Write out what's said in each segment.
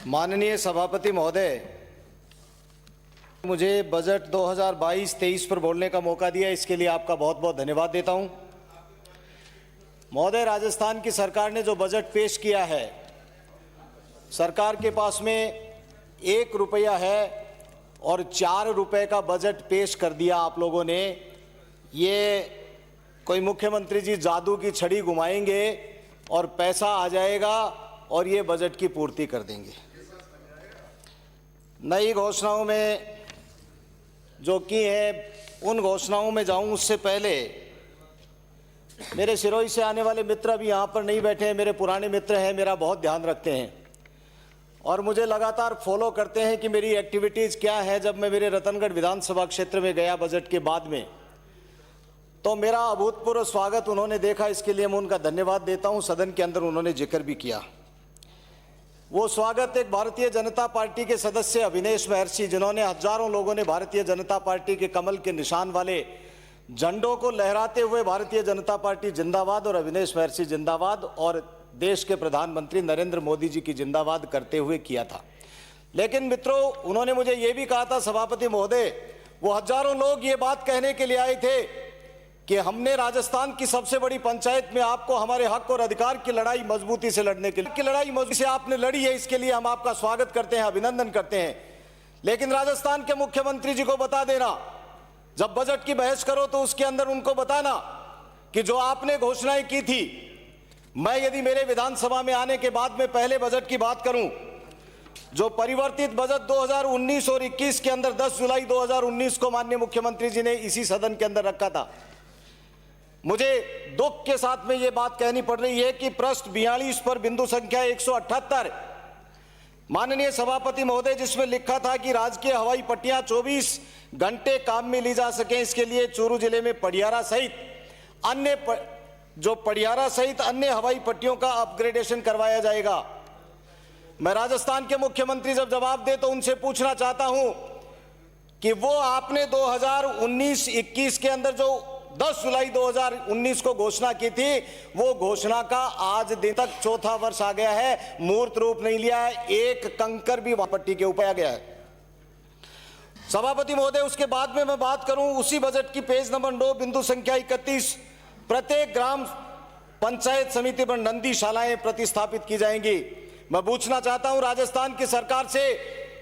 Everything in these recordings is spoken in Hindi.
माननीय सभापति महोदय, मुझे बजट 2022-23 पर बोलने का मौका दिया, इसके लिए आपका बहुत बहुत धन्यवाद देता हूं। महोदय, राजस्थान की सरकार ने जो बजट पेश किया है, सरकार के पास में 1 रुपया है और 4 रुपए का बजट पेश कर दिया आप लोगों ने। ये कोई मुख्यमंत्री जी जादू की छड़ी घुमाएंगे और पैसा आ जाएगा और ये बजट की पूर्ति कर देंगे। नई घोषणाओं में जो की है, उन घोषणाओं में जाऊं उससे पहले मेरे सिरोही से आने वाले मित्र अभी यहाँ पर नहीं बैठे हैं, मेरे पुराने मित्र हैं, मेरा बहुत ध्यान रखते हैं और मुझे लगातार फॉलो करते हैं कि मेरी एक्टिविटीज़ क्या है। जब मैं मेरे रतनगढ़ विधानसभा क्षेत्र में गया बजट के बाद में, तो मेरा अभूतपूर्व स्वागत उन्होंने देखा, इसके लिए मैं उनका धन्यवाद देता हूँ। सदन के अंदर उन्होंने जिक्र भी किया। वो स्वागत एक भारतीय जनता पार्टी के सदस्य अविनेश महर्षि, जिन्होंने हजारों लोगों ने भारतीय जनता पार्टी के कमल के निशान वाले झंडों को लहराते हुए भारतीय जनता पार्टी जिंदाबाद और अविनेश महर्षि जिंदाबाद और देश के प्रधानमंत्री नरेंद्र मोदी जी की जिंदाबाद करते हुए किया था। लेकिन मित्रों, उन्होंने मुझे ये भी कहा था, सभापति महोदय, वो हजारों लोग ये बात कहने के लिए आए थे कि हमने राजस्थान की सबसे बड़ी पंचायत में आपको हमारे हक और अधिकार की लड़ाई मजबूती से लड़ने के लिए लड़ाई मजबूती से आपने लड़ी है, इसके लिए हम आपका स्वागत करते हैं, अभिनंदन करते हैं। लेकिन राजस्थान के मुख्यमंत्री जी को बता देना, जब बजट की बहस करो तो उसके अंदर उनको बताना कि जो आपने घोषणाएं की थी, मैं यदि मेरे विधानसभा में आने के बाद में पहले बजट की बात करूं, जो परिवर्तित बजट 2019 और 21 के अंदर 10 जुलाई 2019 को माननीय मुख्यमंत्री जी ने इसी सदन के अंदर रखा था, मुझे दुख के साथ में ये बात कहनी पड़ रही है कि पृष्ठ 42 पर बिंदु संख्या 178 माननीय सभापति महोदय, जिसमें लिखा था कि राजकीय हवाई पट्टियां 24 घंटे काम में ली जा सकें, इसके लिए चूरू जिले में पडियारा सहित अन्य हवाई पट्टियों का अपग्रेडेशन करवाया जाएगा। मैं राजस्थान के मुख्यमंत्री जब जवाब दे तो उनसे पूछना चाहता हूं कि वो आपने 2019-21 के अंदर जो 10 जुलाई 2019 को घोषणा की थी, वो घोषणा का आज दिन तक चौथा वर्ष आ गया है, मूर्त रूप नहीं लिया है, एक कंकर भी पट्टी के ऊपर आ गया है। सभापति महोदय, उसके बाद में मैं बात करूं उसी बजट की पेज नंबर 9 बिंदु संख्या 31, प्रत्येक ग्राम पंचायत समिति पर नंदीशालाएं प्रतिस्थापित की जाएंगी। मैं पूछना चाहता हूं राजस्थान की सरकार से,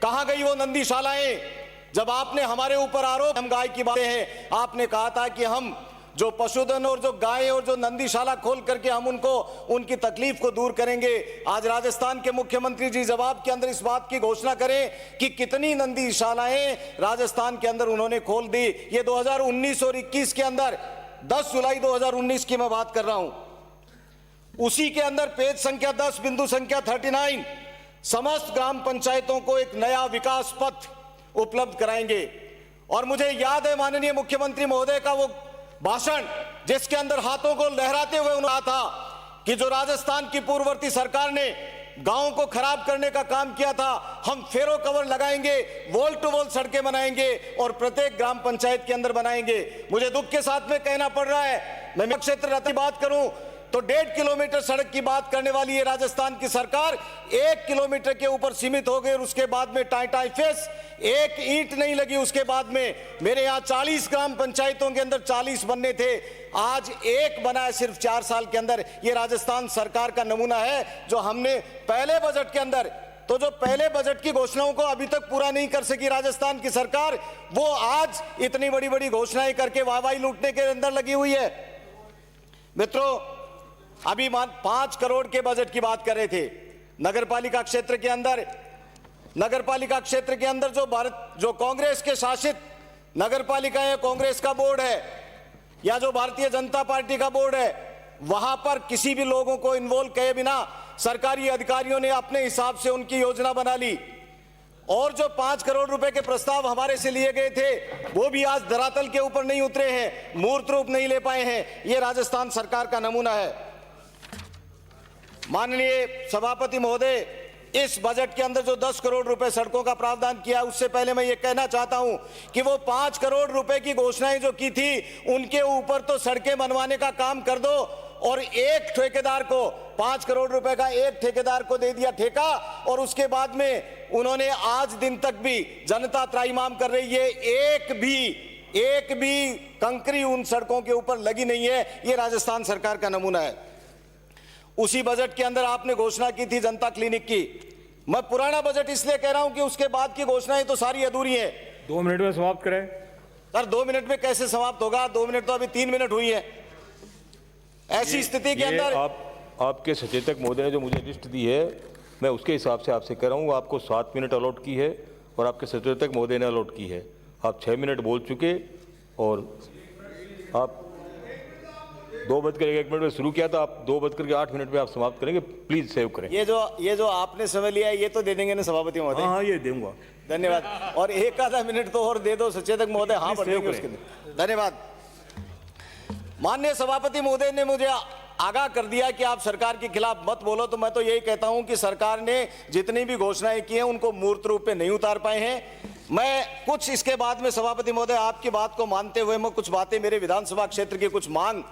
कहां गई वो नंदीशालाएं? जब आपने हमारे ऊपर आरोप, हम गाय की बातें हैं, आपने कहा था कि हम जो पशुधन और जो गाय और जो नंदीशाला खोल करके हम उनको उनकी तकलीफ को दूर करेंगे। आज राजस्थान के मुख्यमंत्री जी जवाब के अंदर इस बात की घोषणा करें कि कितनी नंदीशालाएं राजस्थान के अंदर उन्होंने खोल दी। ये 2019 और 21 के अंदर 10 जुलाई 2019 की मैं बात कर रहा हूं। उसी के अंदर पेज संख्या 10 बिंदु संख्या 39 समस्त ग्राम पंचायतों को एक नया विकास पथ उपलब्ध कराएंगे। और मुझे याद है माननीय मुख्यमंत्री महोदय का वो भाषण, जिसके अंदर हाथों को लहराते हुए उन्होंने कहा था कि जो राजस्थान की पूर्ववर्ती सरकार ने गांवों को खराब करने का काम किया था, हम फेरो कवर लगाएंगे, वॉल टू वॉल सड़कें बनाएंगे और प्रत्येक ग्राम पंचायत के अंदर बनाएंगे। मुझे दुख के साथ में कहना पड़ रहा है, मैं क्षेत्र की बात करूं तो 1.5 किलोमीटर सड़क की बात करने वाली है राजस्थान की सरकार, 1 किलोमीटर के ऊपर सीमित हो गई और उसके बाद में टाई फेस, एक ईंट नहीं लगी। उसके बाद में मेरे यहाँ 40 ग्राम पंचायतों के अंदर 40 बनने थे, आज एक बना है सिर्फ 4 साल के अंदर। ये राजस्थान सरकार का नमूना है जो हमने पहले बजट के अंदर, तो जो पहले बजट की घोषणाओं को अभी तक पूरा नहीं कर सकी राजस्थान की सरकार, वो आज इतनी बड़ी बड़ी घोषणाएं करके वाहवाही लूटने के अंदर लगी हुई है। मित्रों, अभी 5 करोड़ के बजट की बात कर रहे थे। नगरपालिका क्षेत्र के अंदर जो कांग्रेस के शासित नगरपालिकाएं, कांग्रेस का बोर्ड है या जो भारतीय जनता पार्टी का बोर्ड है, वहां पर किसी भी लोगों को इन्वॉल्व किए बिना सरकारी अधिकारियों ने अपने हिसाब से उनकी योजना बना ली और जो 5 करोड़ रुपए के प्रस्ताव हमारे से लिए गए थे, वो भी आज धरातल के ऊपर नहीं उतरे हैं, मूर्त रूप नहीं ले पाए हैं। ये राजस्थान सरकार का नमूना है। माननीय सभापति महोदय, इस बजट के अंदर जो 10 करोड़ रुपए सड़कों का प्रावधान किया, उससे पहले मैं ये कहना चाहता हूं कि वो 5 करोड़ रुपए की घोषणाएं जो की थी, उनके ऊपर तो सड़कें बनवाने का काम कर दो और एक ठेकेदार को 5 करोड़ रुपए का एक ठेकेदार को दे दिया ठेका, और उसके बाद में उन्होंने आज दिन तक भी जनता त्राहिमाम कर रही है, एक भी कंकरी उन सड़कों के ऊपर लगी नहीं है। ये राजस्थान सरकार का नमूना है। उसी बजट के अंदर आपने घोषणा की थी जनता क्लिनिक की। मैं पुराना बजट इसलिए कह रहा हूं कि उसके बाद की घोषणाएं तो सारी अधूरी हैं। 2 मिनट में समाप्त करें। सर 2 मिनट में कैसे समाप्त होगा? 2 मिनट तो अभी 3 मिनट हुई है। ऐसी स्थिति के अंदर आपके सचेतक महोदय ने जो मुझे लिस्ट दी है, मैं उसके हिसाब से आपसे कह रहा हूँ। आपको 7 मिनट अलॉट की है और आपके सचेतक महोदय ने अलॉट की है। आप 6 मिनट बोल चुके और आप 2:01 में शुरू किया था, आप 2:08 में आप समाप्त करेंगे। प्लीज सेव करें। ये जो आपने समय लिया है ये तो दे देंगे ना सभापति महोदय? हाँ, ये दूंगा। धन्यवाद। और एक आधा मिनट तो और दे दो सचेतक महोदय। हाँ, बढ़ेंगे उसके लिए। धन्यवाद। माननीय सभापति महोदय ने मुझे आगाह कर दिया कि आप सरकार के खिलाफ मत बोलो, तो मैं तो यही कहता हूं कि सरकार ने जितनी भी घोषणाएं की हैं उनको मूर्त रूप में नहीं उतार पाए हैं। मैं कुछ इसके बाद में सभापति महोदय आपकी बात को मानते हुए मैं कुछ बातें मेरे विधानसभा क्षेत्र की कुछ मांग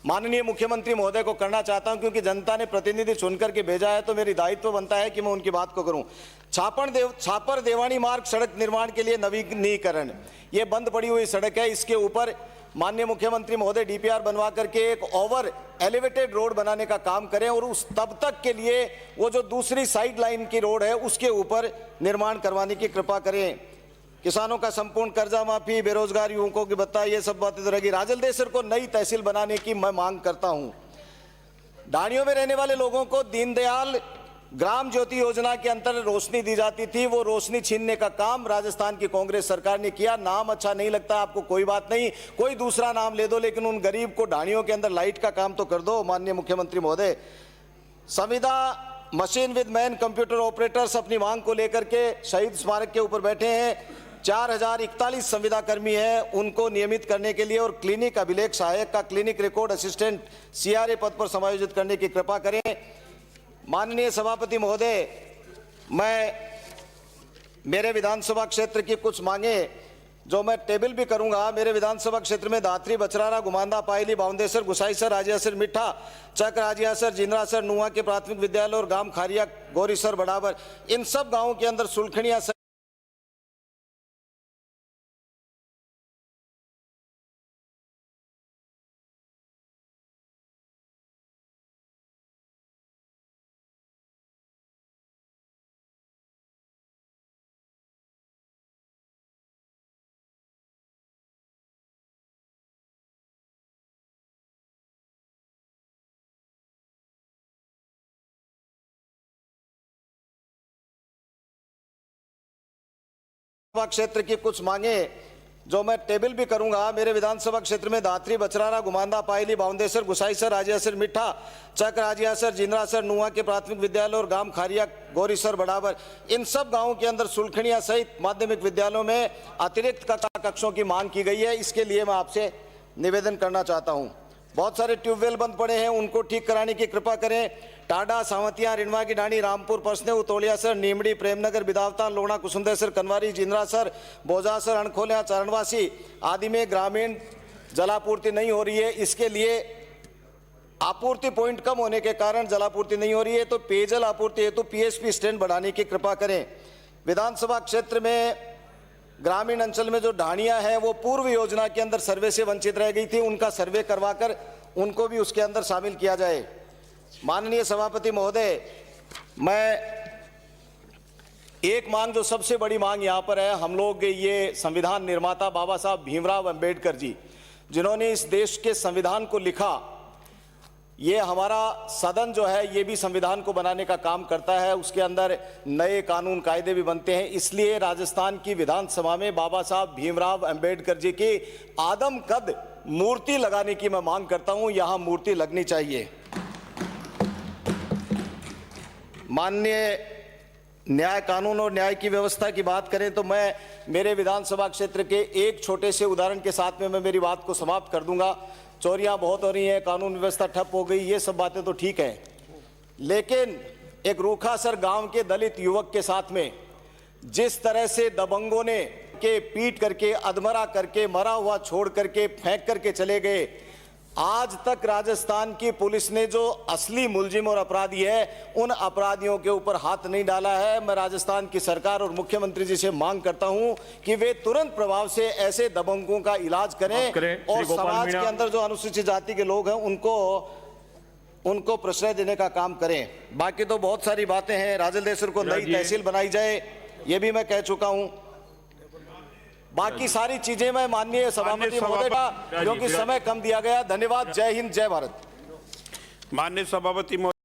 माननीय मुख्यमंत्री महोदय को करना चाहता हूं, क्योंकि जनता ने प्रतिनिधि चुनकर के भेजा है तो मेरी दायित्व बनता है कि मैं उनकी बात को करूं। छापर देवानी मार्ग सड़क निर्माण के लिए नवीनीकरण, ये बंद पड़ी हुई सड़क है। इसके ऊपर माननीय मुख्यमंत्री महोदय डीपीआर बनवा करके एक ओवर एलिवेटेड रोड बनाने का काम करें, और उस तब तक के लिए वो जो दूसरी साइड लाइन की रोड है उसके ऊपर निर्माण करवाने की कृपा करें। किसानों का संपूर्ण कर्जा माफी, बेरोजगार युवकों की भत्ता, ये सब बातें तो रहेगी। राजलदेसर को नई तहसील बनाने की मैं मांग करता हूं। ढाणियों में रहने वाले लोगों को दीनदयाल ग्राम ज्योति योजना के अंतर्गत रोशनी दी जाती थी, वो रोशनी छीनने का काम राजस्थान की कांग्रेस सरकार ने किया। नाम अच्छा नहीं लगता आपको, कोई बात नहीं, कोई दूसरा नाम ले दो, लेकिन उन गरीब को ढाणियों के अंदर लाइट का काम तो कर दो। माननीय मुख्यमंत्री महोदय, संविदा machine with man computer operators अपनी मांग को लेकर के शहीद स्मारक के ऊपर बैठे हैं। 4041 संविदा कर्मी हैं, उनको नियमित करने के लिए और क्लिनिक अभिलेख सहायक का क्लिनिक रिकॉर्ड असिस्टेंट सीआरए पद पर समायोजित करने की कृपा करें। माननीय सभापति महोदय, मैं मेरे विधानसभा क्षेत्र की कुछ मांगे जो मैं टेबल भी करूंगा। मेरे विधानसभा क्षेत्र में दात्री, बचरारा, गुमांदा, पायली, बाउंदेसर, गुसाईसर, राजियासर, मिठा, चक, राजियासर, जिंद्रासर, नुआ के प्राथमिक विद्यालय और गांव खारिया, गौरीसर, बड़ावर, इन सब गांवों के अंदर सुलखनिया क्षेत्र की कुछ मांगे जो मैं टेबल भी करूंगा। मेरे विधानसभा क्षेत्र में दात्री, बचरारा, गुमांदा, पायली, बाउंदेसर, गुसाईसर, राजियासर, मिठा, चक, राजियासर, जिंद्रासर, नुआ के प्राथमिक विद्यालय और गांव खारिया, गौरीसर, बड़ावर, इन सब गांवों के अंदर सुलखनिया सहित माध्यमिक विद्यालयों में अतिरिक्त कक्षों की मांग की गई है। इसके लिए मैं आपसे निवेदन करना चाहता हूं। बहुत सारे ट्यूबवेल बंद पड़े हैं, उनको ठीक कराने की कृपा करें। टाडा, सावंतिया, रिणवा की ढाणी, रामपुर, परसने, उतोलियासर, नीमड़ी, प्रेमनगर, बिदावता, लोणा, कुसुंदेसर, कनवारी, जिंद्रासर, बोजासर, अणखोलिया, चरणवासी आदि में ग्रामीण जलापूर्ति नहीं हो रही है। इसके लिए आपूर्ति पॉइंट कम होने के कारण जलापूर्ति नहीं हो रही है, तो पेयजल आपूर्ति हेतु पीएसपी स्टैंड बढ़ाने की कृपा करें। विधानसभा क्षेत्र में ग्रामीण अंचल में जो ढाणियां हैं वो पूर्व योजना के अंदर सर्वे से वंचित रह गई थी, उनका सर्वे करवाकर उनको भी उसके अंदर शामिल किया जाए। माननीय सभापति महोदय, मैं एक मांग जो सबसे बड़ी मांग यहां पर है, हम लोग ये संविधान निर्माता बाबा साहब भीमराव अंबेडकर जी, जिन्होंने इस देश के संविधान को लिखा, ये हमारा सदन जो है ये भी संविधान को बनाने का काम करता है, उसके अंदर नए कानून कायदे भी बनते हैं। इसलिए राजस्थान की विधानसभा में बाबा साहब भीमराव अंबेडकर जी की आदमकद मूर्ति लगाने की मैं मांग करता हूं। यहां मूर्ति लगनी चाहिए। माननीय न्याय, कानून और न्याय की व्यवस्था की बात करें तो मैं मेरे विधानसभा क्षेत्र के एक छोटे से उदाहरण के साथ में मैं मेरी बात को समाप्त कर दूंगा। चोरियां बहुत हो रही हैं, कानून व्यवस्था ठप हो गई, ये सब बातें तो ठीक है, लेकिन एक रूखासर गांव के दलित युवक के साथ में जिस तरह से दबंगों ने के पीट करके, अधमरा करके, मरा हुआ छोड़ करके, फेंक करके चले गए, आज तक राजस्थान की पुलिस ने जो असली मुलजिम और अपराधी है उन अपराधियों के ऊपर हाथ नहीं डाला है। मैं राजस्थान की सरकार और मुख्यमंत्री जी से मांग करता हूं कि वे तुरंत प्रभाव से ऐसे दबंगों का इलाज करें और समाज के अंदर जो अनुसूचित जाति के लोग हैं उनको प्रश्रय देने का काम करें। बाकी तो बहुत सारी बातें हैं। राजलदेसर को नई तहसील बनाई जाए, ये भी मैं कह चुका हूं। बाकी सारी चीजें मैं माननीय सभापति महोदय का, क्योंकि समय कम दिया गया। धन्यवाद। जय हिंद, जय भारत। माननीय सभापति महोदय।